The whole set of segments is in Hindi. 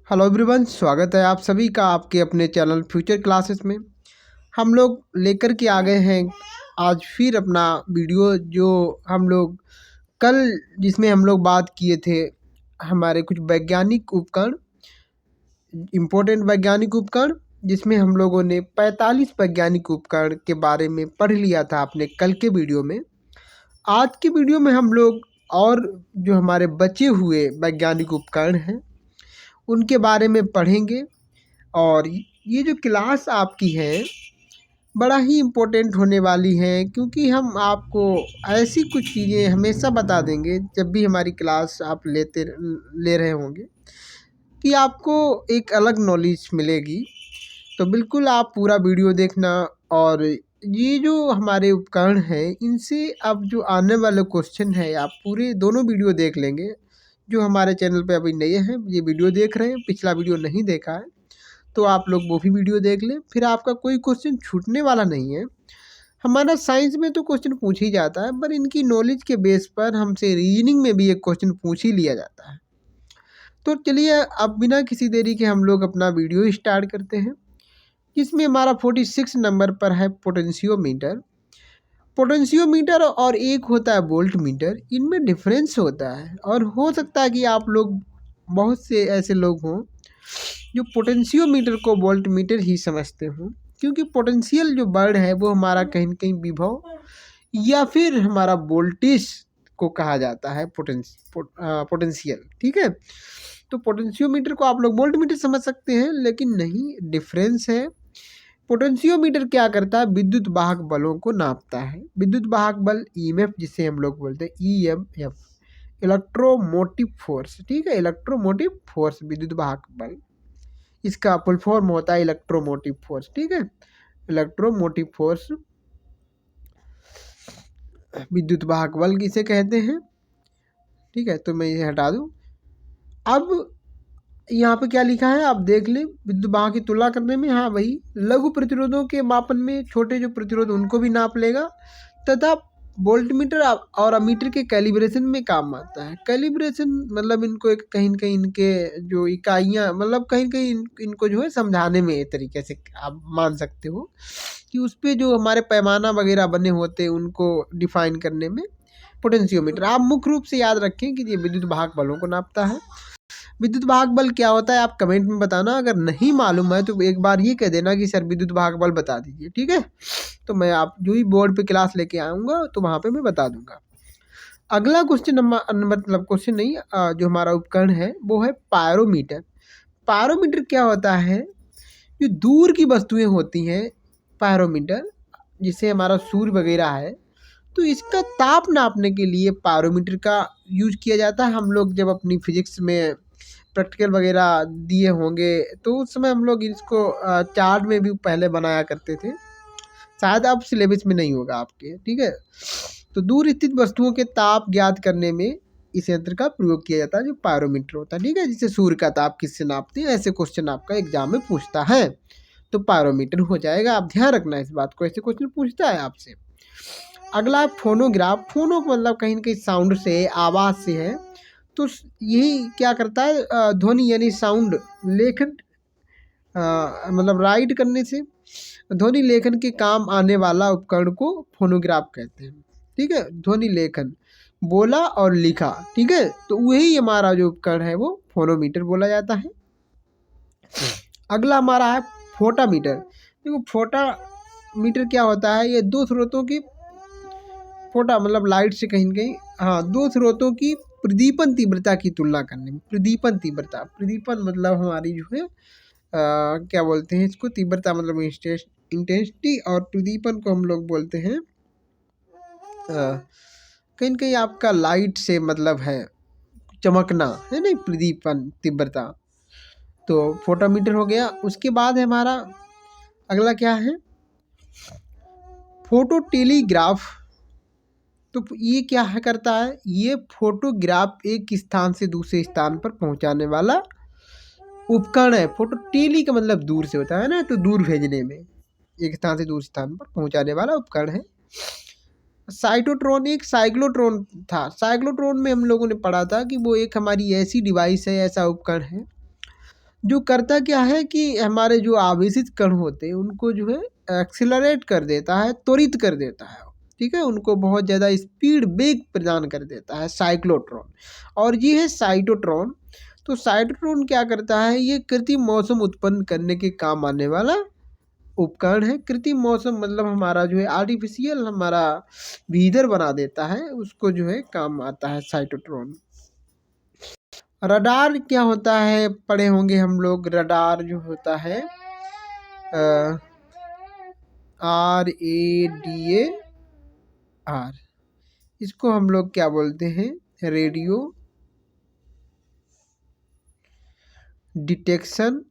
हेलो एवरीवन, स्वागत है आप सभी का आपके अपने चैनल फ्यूचर क्लासेस में। हम लोग लेकर के आ गए हैं आज फिर अपना वीडियो जो हम लोग कल जिसमें हम लोग बात किए थे हमारे कुछ वैज्ञानिक उपकरण, इम्पोर्टेंट वैज्ञानिक उपकरण, जिसमें हम लोगों ने 45 वैज्ञानिक उपकरण के बारे में पढ़ लिया था अपने कल के वीडियो में। आज के वीडियो में हम लोग और जो हमारे बचे हुए वैज्ञानिक उपकरण हैं उनके बारे में पढ़ेंगे। और ये जो क्लास आपकी है बड़ा ही इम्पोर्टेंट होने वाली है, क्योंकि हम आपको ऐसी कुछ चीज़ें हमेशा बता देंगे जब भी हमारी क्लास आप ले रहे होंगे कि आपको एक अलग नॉलेज मिलेगी। तो बिल्कुल आप पूरा वीडियो देखना। और ये जो हमारे उपकरण हैं इनसे अब जो आने वाले क्वेश्चन है आप पूरे दोनों वीडियो देख लेंगे। जो हमारे चैनल पे अभी नए हैं ये वीडियो देख रहे हैं, पिछला वीडियो नहीं देखा है तो आप लोग वो भी वीडियो देख लें, फिर आपका कोई क्वेश्चन छूटने वाला नहीं है। हमारा साइंस में तो क्वेश्चन पूछ ही जाता है, पर इनकी नॉलेज के बेस पर हमसे रीजनिंग में भी एक क्वेश्चन पूछ ही लिया जाता है। तो चलिए अब बिना किसी देरी के हम लोग अपना वीडियो स्टार्ट करते हैं, जिसमें हमारा 46 नंबर पर है पोटेंशियोमीटर। पोटेंशियोमीटर और एक होता है वोल्ट मीटर, इनमें डिफरेंस होता है। और हो सकता है कि आप लोग बहुत से ऐसे लोग हों जो पोटेंशियोमीटर को वोल्ट मीटर ही समझते हों, क्योंकि पोटेंशियल जो वर्ड है वो हमारा कहीं न कहीं विभव या फिर हमारा वोल्टेज को कहा जाता है पोटेंशियल। ठीक है, तो पोटेंशियोमीटर को आप लोग वोल्ट मीटर समझ सकते हैं, लेकिन नहीं, डिफरेंस है। पोटेंशियोमीटर क्या करता है? विद्युत वाहक बलों को नापता है। विद्युत वाहक बल ईएमएफ जिसे हम लोग बोलते हैं ईएमएफ, इलेक्ट्रोमोटिव फोर्स। ठीक है, इलेक्ट्रोमोटिव फोर्स विद्युत वाहक बल, इसका फुल फॉर्म होता है इलेक्ट्रोमोटिव फोर्स। ठीक है, इलेक्ट्रोमोटिव फोर्स विद्युत वाहक बल किसे कहते हैं। ठीक है, तो मैं ये हटा दूं। अब यहाँ पे क्या लिखा है आप देख लें। विद्युत वाहक की तुलना करने में, हाँ वही लघु प्रतिरोधों के मापन में छोटे जो प्रतिरोध उनको भी नाप लेगा, तथा वोल्टमीटर और अमीटर के कैलिब्रेशन में काम आता है। कैलिब्रेशन मतलब इनको एक कहीं न कहीं इनके जो इकाइयाँ, मतलब कहीं न कहीं इनको जो है समझाने में एक तरीके से आप मान सकते हो कि उस पे जो हमारे पैमाना वगैरह बने होते हैं उनको डिफाइन करने में पोटेंशियोमीटर। आप मुख्य रूप से याद रखें कि ये विद्युत वाहक बलों को नापता है। विद्युत वाहक बल क्या होता है आप कमेंट में बताना, अगर नहीं मालूम है तो एक बार ये कह देना कि सर विद्युत वाहक बल बता दीजिए। ठीक है, तो मैं आप जो ही बोर्ड पे क्लास लेके आऊँगा तो वहाँ पे मैं बता दूंगा। अगला क्वेश्चन मतलब क्वेश्चन नहीं, जो हमारा उपकरण है वो है पायरोमीटर। पायरोमीटर क्या होता है? जो दूर की वस्तुएं होती हैं, पायरोमीटर जिसे हमारा सूर्य वगैरह है, तो इसका ताप नापने के लिए पायरोमीटर का यूज किया जाता है। हम लोग जब अपनी फिजिक्स में प्रैक्टिकल वगैरह दिए होंगे तो उस समय हम लोग इसको चार्ट में भी पहले बनाया करते थे, शायद अब सिलेबस में नहीं होगा आपके। ठीक है, तो दूर स्थित वस्तुओं के ताप ज्ञात करने में इस यंत्र का प्रयोग किया जाता है जो पायरोमीटर होता है। ठीक है, जिसे सूर्य का ताप किससे नापते हैं, ऐसे क्वेश्चन आपका एग्जाम में पूछता है तो पायरोमीटर हो जाएगा। आप ध्यान रखना इस बात को, ऐसे क्वेश्चन पूछता है आपसे। अगला है फोनोग्राफ। फोनो मतलब कहीं ना कहीं साउंड से, आवाज़ से है, तो यही क्या करता है, ध्वनि यानी साउंड लेखन, मतलब राइट करने से ध्वनि लेखन के काम आने वाला उपकरण को फोनोग्राफ कहते हैं। ठीक है, ध्वनि लेखन बोला और लिखा। ठीक है, तो वही हमारा जो उपकरण है वो फोनोमीटर बोला जाता है। अगला हमारा है फोटामीटर। देखो फोटामीटर क्या होता है, ये दो स्रोतों की, फोटा मतलब लाइट से कहीं न कहीं, हाँ, दो स्रोतों की प्रदीपन तीव्रता की तुलना करने में। प्रदीपन तीव्रता, प्रदीपन मतलब हमारी जो है क्या बोलते हैं इसको, तीव्रता मतलब इंटेंसिटी, और प्रदीपन को हम लोग बोलते हैं कहीं न कहीं आपका लाइट से मतलब है चमकना, है नहीं, प्रदीपन तीव्रता। तो फोटोमीटर हो गया। उसके बाद है हमारा अगला क्या है, फोटो टेलीग्राफ। तो ये क्या है करता है, ये फोटोग्राफ एक स्थान से दूसरे स्थान पर पहुंचाने वाला उपकरण है। फोटो टेली का मतलब दूर से होता है ना, तो दूर भेजने में, एक स्थान से दूसरे स्थान पर पहुंचाने वाला उपकरण है। साइटोट्रॉन एक साइक्लोट्रॉन था। साइक्लोट्रॉन में हम लोगों ने पढ़ा था कि वो एक हमारी ऐसी डिवाइस है, ऐसा उपकरण है जो करता क्या है कि हमारे जो आवेशित कण होते हैं उनको जो है एक्सिलरेट कर देता है, त्वरित कर देता है, ठीक है, उनको बहुत ज़्यादा स्पीड वेग प्रदान कर देता है साइक्लोट्रॉन। और ये है साइटोट्रॉन। तो साइटोट्रॉन क्या करता है, ये कृत्रिम मौसम उत्पन्न करने के काम आने वाला उपकरण है। कृत्रिम मौसम मतलब हमारा जो है आर्टिफिशियल हमारा वीदर बना देता है, उसको जो है काम आता है साइटोट्रॉन। रडार क्या होता है, पढ़े होंगे हम लोग। रडार जो होता है RADAR, इसको हम लोग क्या बोलते हैं, रेडियो डिटेक्शन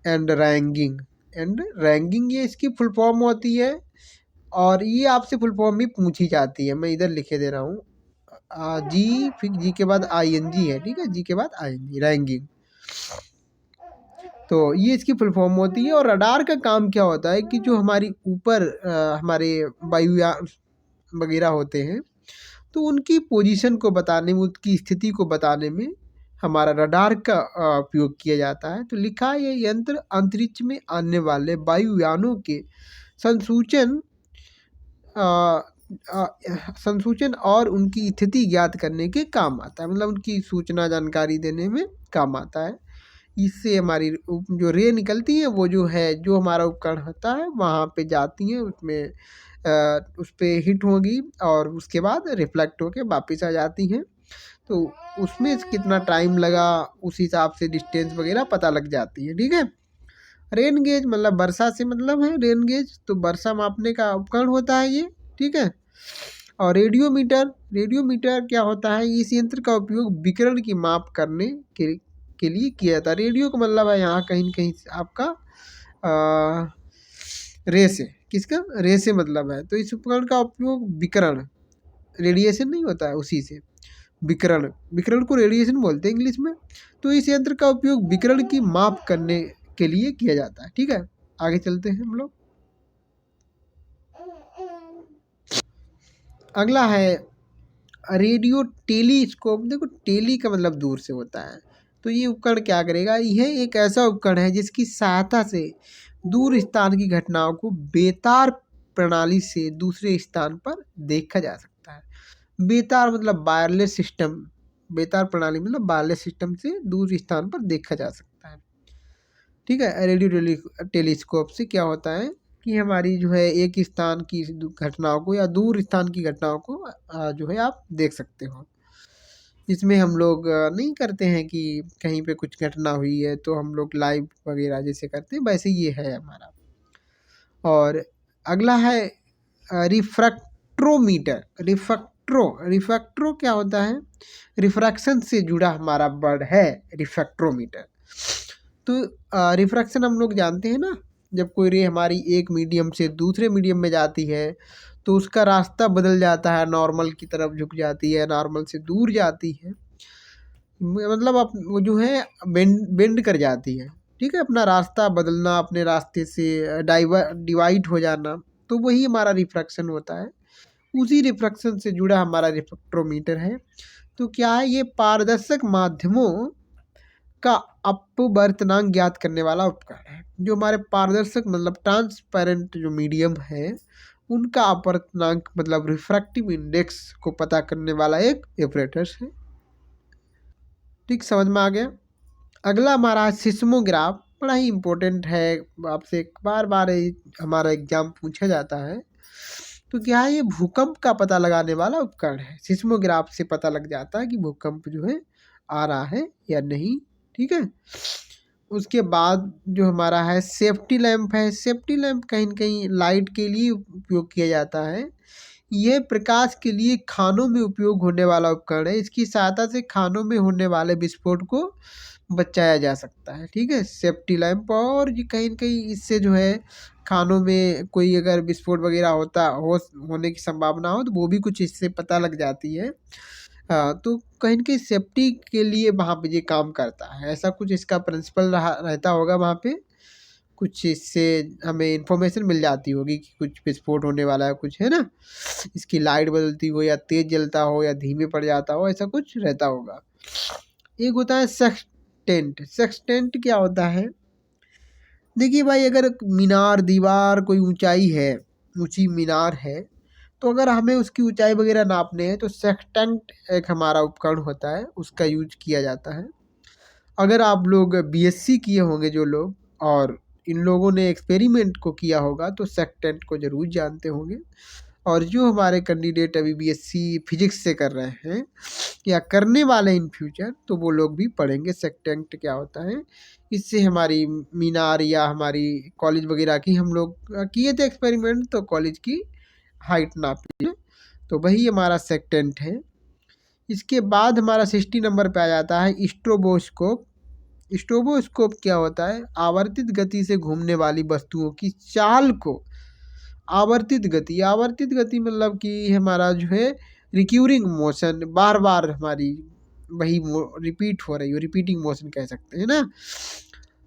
एंड रैंगिंग ये इसकी फुल फॉर्म होती है। और ये आपसे फुल फॉर्म भी पूछी जाती है, मैं इधर लिखे दे रहा हूँ। जी, फिर जी के बाद ING है, ठीक है, जी के बाद ING, रैंगिंग। तो ये इसकी फुल फॉर्म होती है। और रडार का काम क्या होता है कि जो हमारी ऊपर हमारे वायुयान वगैरह होते हैं, तो उनकी पोजीशन को बताने में, उनकी स्थिति को बताने में हमारा रडार का उपयोग किया जाता है। तो लिखा है, ये यंत्र अंतरिक्ष में आने वाले वायुयानों के संसूचन और उनकी स्थिति ज्ञात करने के काम आता है, मतलब उनकी सूचना जानकारी देने में काम आता है। इससे हमारी जो रे निकलती है वो जो है, जो हमारा उपकरण होता है वहाँ पे जाती हैं, उसमें उस पर हिट होगी और उसके बाद रिफ्लेक्ट होके वापस आ जाती हैं। तो उसमें कितना टाइम लगा उस हिसाब से डिस्टेंस वगैरह पता लग जाती है, ठीक है। रेन गेज मतलब वर्षा से मतलब है रेन गेज, तो वर्षा मापने का उपकरण होता है ये, ठीक है। और रेडियोमीटर क्या होता है, इस यंत्र का उपयोग विकिरण की माप करने के लिए किया जाता है। रेडियो का मतलब है यहाँ कहीं न कहीं आपका रे से, किसका, रे से मतलब है। तो इस उपकरण का उपयोग विकिरण, रेडिएशन नहीं होता है उसी से, विकिरण को रेडिएशन बोलते हैं इंग्लिश में। तो इस यंत्र का उपयोग विकिरण की माप करने के लिए किया जाता है, ठीक है। आगे चलते हैं हम लोग। अगला है रेडियो टेलीस्कोप। देखो, टेली का मतलब दूर से होता है, तो ये उपकरण क्या करेगा, यह एक ऐसा उपकरण है जिसकी सहायता से दूर स्थान की घटनाओं को बेतार प्रणाली से दूसरे स्थान पर देखा जा सकता है। बेतार मतलब वायरलेस सिस्टम, बेतार प्रणाली मतलब वायरलेस सिस्टम से दूर स्थान पर देखा जा सकता है, ठीक है। रेडियो टेलीस्कोप से क्या होता है कि हमारी जो है एक स्थान की घटनाओं को या दूर स्थान की घटनाओं को जो है आप देख सकते हो। इसमें हम लोग नहीं करते हैं कि कहीं पे कुछ घटना हुई है तो हम लोग लाइव वगैरह जैसे करते हैं, वैसे ये है हमारा। और अगला है रिफ्रैक्ट्रोमीटर। रिफ्रैक्ट्रो क्या होता है, रिफ्रैक्शन से जुड़ा हमारा वर्ड है रिफ्रैक्ट्रोमीटर। तो रिफ्रैक्शन हम लोग जानते हैं ना, जब कोई रे हमारी एक मीडियम से दूसरे मीडियम में जाती है तो उसका रास्ता बदल जाता है, नॉर्मल की तरफ झुक जाती है, नॉर्मल से दूर जाती है, मतलब वो जो है बेंड कर जाती है, ठीक है, अपना रास्ता बदलना, अपने रास्ते से डिवाइड हो जाना, तो वही हमारा रिफ्रैक्शन होता है। उसी रिफ्रैक्शन से जुड़ा हमारा रिफ्रैक्ट्रोमीटर है। तो क्या है, ये पारदर्शक माध्यमों का अपवर्तनांक ज्ञात करने वाला उपकरण है। जो हमारे पारदर्शक मतलब ट्रांसपेरेंट जो मीडियम है उनका अपवर्तनांक मतलब रिफ्रैक्टिव इंडेक्स को पता करने वाला एक ऑपरेटर्स है, ठीक, समझ में आ गया। अगला हमारा सिस्मोग्राफ, बड़ा ही इम्पोर्टेंट है, आपसे बार बार हमारा एग्जाम पूछा जाता है। तो क्या है, ये भूकंप का पता लगाने वाला उपकरण है। सिस्मोग्राफ से पता लग जाता है कि भूकंप जो है आ रहा है या नहीं, ठीक है। उसके बाद जो हमारा है सेफ्टी लैंप है। सेफ्टी लैंप कहीं न कहीं लाइट के लिए उपयोग किया जाता है। यह प्रकाश के लिए खानों में उपयोग होने वाला उपकरण है। इसकी सहायता से खानों में होने वाले विस्फोट को बचाया जा सकता है, ठीक है, सेफ्टी लैंप। और ये कहीं न कहीं इससे जो है खानों में कोई अगर विस्फोट वगैरह होने की संभावना हो तो वो भी कुछ इससे पता लग जाती है। तो कहीं न कहीं सेफ्टी के लिए वहाँ पे ये काम करता है, ऐसा कुछ इसका प्रिंसिपल रहता होगा वहाँ पे। कुछ इससे हमें इन्फॉर्मेशन मिल जाती होगी कि कुछ विस्फोट होने वाला है, कुछ है ना, इसकी लाइट बदलती हो या तेज जलता हो या धीमे पड़ जाता हो, ऐसा कुछ रहता होगा। एक होता है सेक्सटेंट। सेक्सटेंट क्या होता है? देखिए भाई, अगर मीनार दीवार कोई ऊंचाई है, ऊंची मीनार है, तो अगर हमें उसकी ऊंचाई वगैरह नापने हैं तो सेक्सटेंट एक हमारा उपकरण होता है, उसका यूज किया जाता है। अगर आप लोग बीएससी किए होंगे जो लोग, और इन लोगों ने एक्सपेरिमेंट को किया होगा, तो सेक्टेंट को ज़रूर जानते होंगे। और जो हमारे कैंडिडेट अभी बीएससी फिजिक्स से कर रहे हैं या करने वाले इन फ्यूचर, तो वो लोग भी पढ़ेंगे सेक्टेंट क्या होता है। इससे हमारी मीनार या हमारी कॉलेज वगैरह की हम लोग किए थे एक्सपेरिमेंट, तो कॉलेज की हाइट नापी, तो वही हमारा सेक्टेंट है। इसके बाद हमारा 60 नंबर पे आ जाता है स्ट्रोबोस्कोप। स्ट्रोबोस्कोप क्या होता है? आवर्तित गति से घूमने वाली वस्तुओं की चाल को, आवर्तित गति मतलब कि हमारा जो है रिक्यूरिंग मोशन, बार बार हमारी वही रिपीट हो रही हो, रिपीटिंग मोशन कह सकते हैं ना।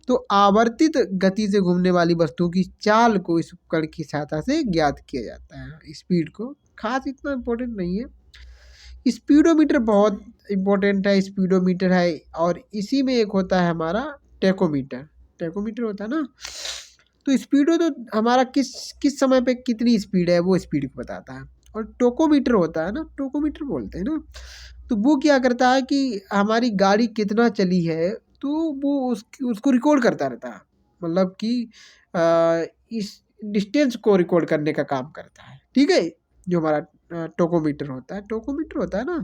तो आवर्तित गति से घूमने वाली वस्तुओं की चाल को इस उपकरण की सहायता से ज्ञात किया जाता है। स्पीड को खास इतना इम्पोर्टेंट नहीं है। स्पीडोमीटर बहुत इम्पोर्टेंट है, स्पीडोमीटर है। और इसी में एक होता है हमारा टेकोमीटर। टेकोमीटर होता है ना, तो स्पीडो तो हमारा किस समय पे कितनी स्पीड है वो स्पीड को बताता है। और टोकोमीटर होता है ना, टोकोमीटर बोलते हैं ना, तो वो क्या करता है कि हमारी गाड़ी कितना चली है, तो वो उसको रिकॉर्ड करता रहता है, मतलब कि इस डिस्टेंस को रिकॉर्ड करने का काम करता है। ठीक है, जो हमारा टोकोमीटर होता है, टोकोमीटर होता है ना,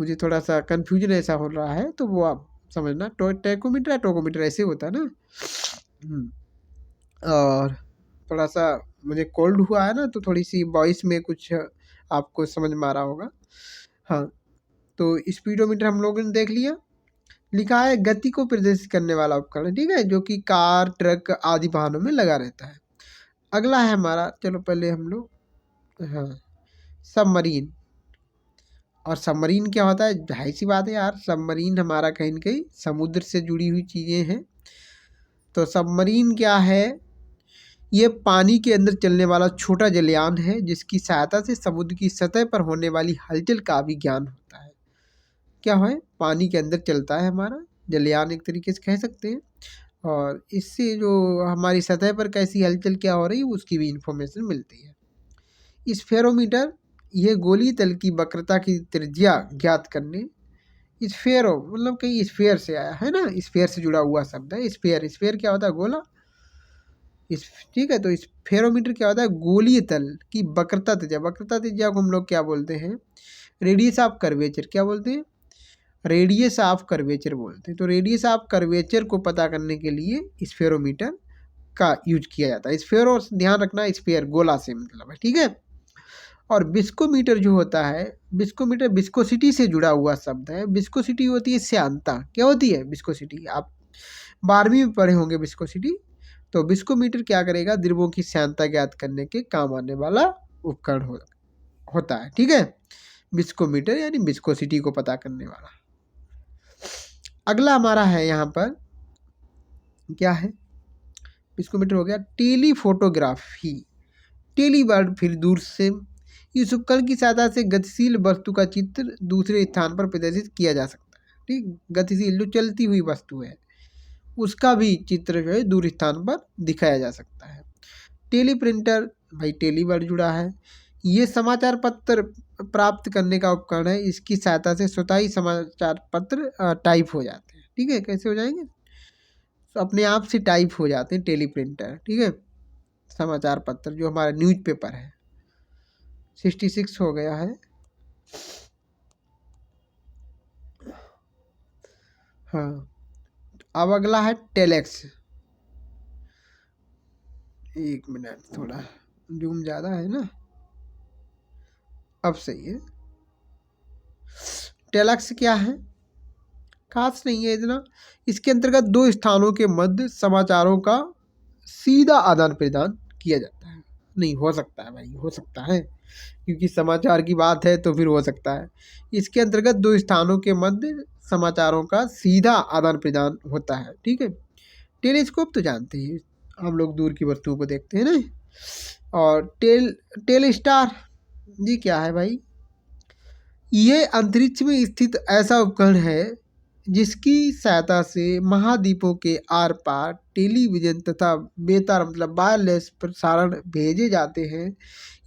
मुझे थोड़ा सा कन्फ्यूजन ऐसा हो रहा है, तो वो आप समझना, टेकोमीटर या टोकोमीटर ऐसे होता है ना। और थोड़ा सा मुझे कोल्ड हुआ है ना, तो थोड़ी सी वॉइस में कुछ आपको समझ में आ रहा होगा। हाँ, तो स्पीडोमीटर हम लोगों ने देख लिया। लिखा है गति को प्रदर्शित करने वाला उपकरण, ठीक है, जो कि कार ट्रक आदि वाहनों में लगा रहता है। अगला है हमारा, चलो पहले हम लोग, हाँ, सबमरीन। और सबमरीन क्या होता है? जाहिर सी बात है यार, सबमरीन हमारा कहीं न कहीं समुद्र से जुड़ी हुई चीज़ें हैं। तो सबमरीन क्या है? ये पानी के अंदर चलने वाला छोटा जलयान है, जिसकी सहायता से समुद्र की सतह पर होने वाली हलचल का भी ज्ञान होता है। क्या है? पानी के अंदर चलता है हमारा जलयान, एक तरीके से कह सकते हैं। और इससे जो हमारी सतह पर कैसी हलचल क्या हो रही है, उसकी भी इंफॉर्मेशन मिलती है। स्फेरोमीटर, ये गोलीय तल की वक्रता की त्रिज्या ज्ञात करने, स्फेरो मतलब कहीं स्फेयर से आया है ना, स्फेयर से जुड़ा हुआ शब्द है स्फेयर। स्फेयर क्या होता है? गोला। इस ठीक है, तो स्फेरोमीटर क्या होता है? गोलीय तल की वक्रता त्रिज्या। वक्रता त्रिज्या को हम लोग क्या बोलते हैं? Radius of curvature. क्या बोलते हैं? रेडियस ऑफ कर्वेचर बोलते हैं। तो रेडियस ऑफ कर्वेचर को पता करने के लिए स्फेरोमीटर का यूज किया जाता है। स्फेरो ध्यान रखना, स्फेयर गोला से मतलब है, ठीक है। और विस्कोमीटर जो होता है, विस्कोमीटर विस्कोसिटी से जुड़ा हुआ शब्द है। विस्कोसिटी होती है श्यानता। क्या होती है विस्कोसिटी? आप 12वीं में पढ़े होंगे विस्कोसिटी। तो विस्कोमीटर क्या करेगा? द्रवों की श्यानता ज्ञात करने के काम आने वाला उपकरण होता है, ठीक है। विस्कोमीटर यानी विस्कोसिटी को पता करने वाला। अगला हमारा है यहाँ पर, क्या है? विस्कोमीटर हो गया। टेलीफोटोग्राफी। टेली वर्ड फिर दूर से। इस उपकरण की सहायता से गतिशील वस्तु का चित्र दूसरे स्थान पर प्रदर्शित किया जा सकता है, ठीक। गतिशील जो चलती हुई वस्तु है, उसका भी चित्र जो है दूर स्थान पर दिखाया जा सकता है। टेली प्रिंटर, भाई टेली वर्ड जुड़ा है। ये समाचार पत्र प्राप्त करने का उपकरण है। इसकी सहायता से स्वतः ही समाचार पत्र टाइप हो जाते हैं, ठीक है। कैसे हो जाएंगे? तो अपने आप से टाइप हो जाते हैं टेली प्रिंटर, ठीक है। समाचार पत्र जो हमारा न्यूज़पेपर है। 66 हो गया है। हाँ, अब अगला है टेलेक्स। एक मिनट, थोड़ा जूम ज़्यादा है ना, अब सही है। टेलेक्स क्या है? खास नहीं है इतना। इसके अंतर्गत दो स्थानों के मध्य समाचारों का सीधा आदान प्रदान किया जाता है। नहीं, हो सकता है भाई, हो सकता है, क्योंकि समाचार की बात है तो फिर हो सकता है। इसके अंतर्गत दो स्थानों के मध्य समाचारों का सीधा आदान प्रदान होता है, ठीक है। टेलीस्कोप तो जानते हैं, हम लोग दूर की वस्तुओं को देखते हैं ना। और टेल स्टार, जी क्या है भाई? ये अंतरिक्ष में स्थित ऐसा उपकरण है जिसकी सहायता से महाद्वीपों के आर पार टेलीविजन तथा बेतार मतलब वायरलेस प्रसारण भेजे जाते हैं।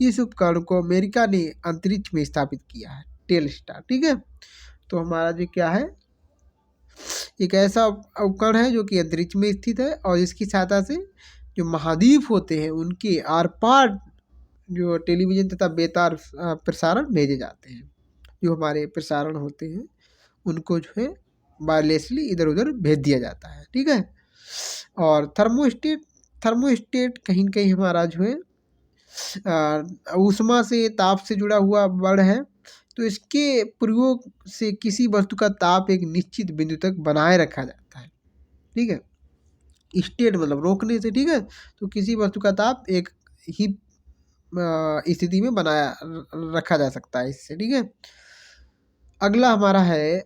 इस उपकरण को अमेरिका ने अंतरिक्ष में स्थापित किया है, टेल स्टार। ठीक है, तो हमारा जो क्या है, एक ऐसा उपकरण है जो कि अंतरिक्ष में स्थित है और इसकी सहायता से जो महाद्वीप होते हैं उनके आर पार जो टेलीविजन तथा बेतार प्रसारण भेजे जाते हैं। जो हमारे प्रसारण होते हैं उनको जो है वायरलेसली इधर उधर भेज दिया जाता है। ठीक है, और थर्मोस्टेट कहीं न कहीं हमारा जो है ऊष्मा से ताप से जुड़ा हुआ बल है। तो इसके प्रयोग से किसी वस्तु का ताप एक निश्चित बिंदु तक बनाए रखा जाता है। ठीक है, स्टेट मतलब रोकने से। ठीक है, तो किसी वस्तु का ताप एक ही स्थिति में बनाया रखा जा सकता है इससे। ठीक है, अगला हमारा है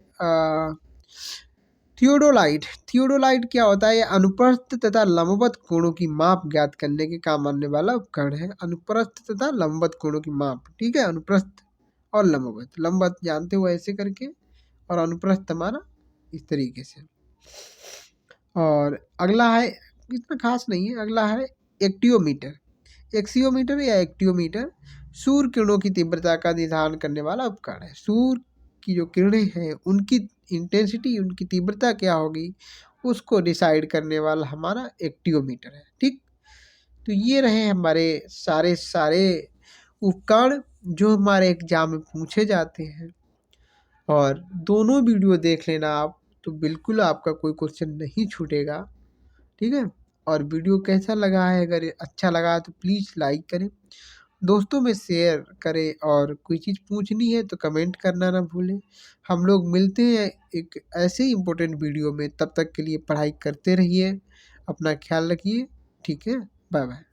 थियोडोलाइट। थियोडोलाइट क्या होता है? ये अनुप्रस्थ तथा लंबवत कोणों की माप ज्ञात करने के काम आने वाला उपकरण है। अनुप्रस्थ तथा लंबवत कोणों की माप। ठीक है, अनुप्रस्थ और लंबवत। लंबवत जानते हो ऐसे करके, और अनुप्रस्थ हमारा इस तरीके से। और अगला है, इतना खास नहीं है, अगला है एक्टियोमीटर। एक्सियोमीटर या एक्टियोमीटर सूर्य किरणों की तीव्रता का निर्धारण करने वाला उपकरण है। सूर्य की जो किरणें हैं उनकी इंटेंसिटी, उनकी तीव्रता क्या होगी, उसको डिसाइड करने वाला हमारा एक्टियोमीटर है। ठीक, तो ये रहे हमारे सारे उपकरण जो हमारे एग्जाम में पूछे जाते हैं। और दोनों वीडियो देख लेना आप, तो बिल्कुल आपका कोई क्वेश्चन नहीं छूटेगा। ठीक है, और वीडियो कैसा लगा है, अगर अच्छा लगा है तो प्लीज़ लाइक करें, दोस्तों में शेयर करें, और कोई चीज़ पूछनी है तो कमेंट करना ना भूलें। हम लोग मिलते हैं एक ऐसे ही इम्पोर्टेंट वीडियो में, तब तक के लिए पढ़ाई करते रहिए, अपना ख्याल रखिए। ठीक है, बाय बाय।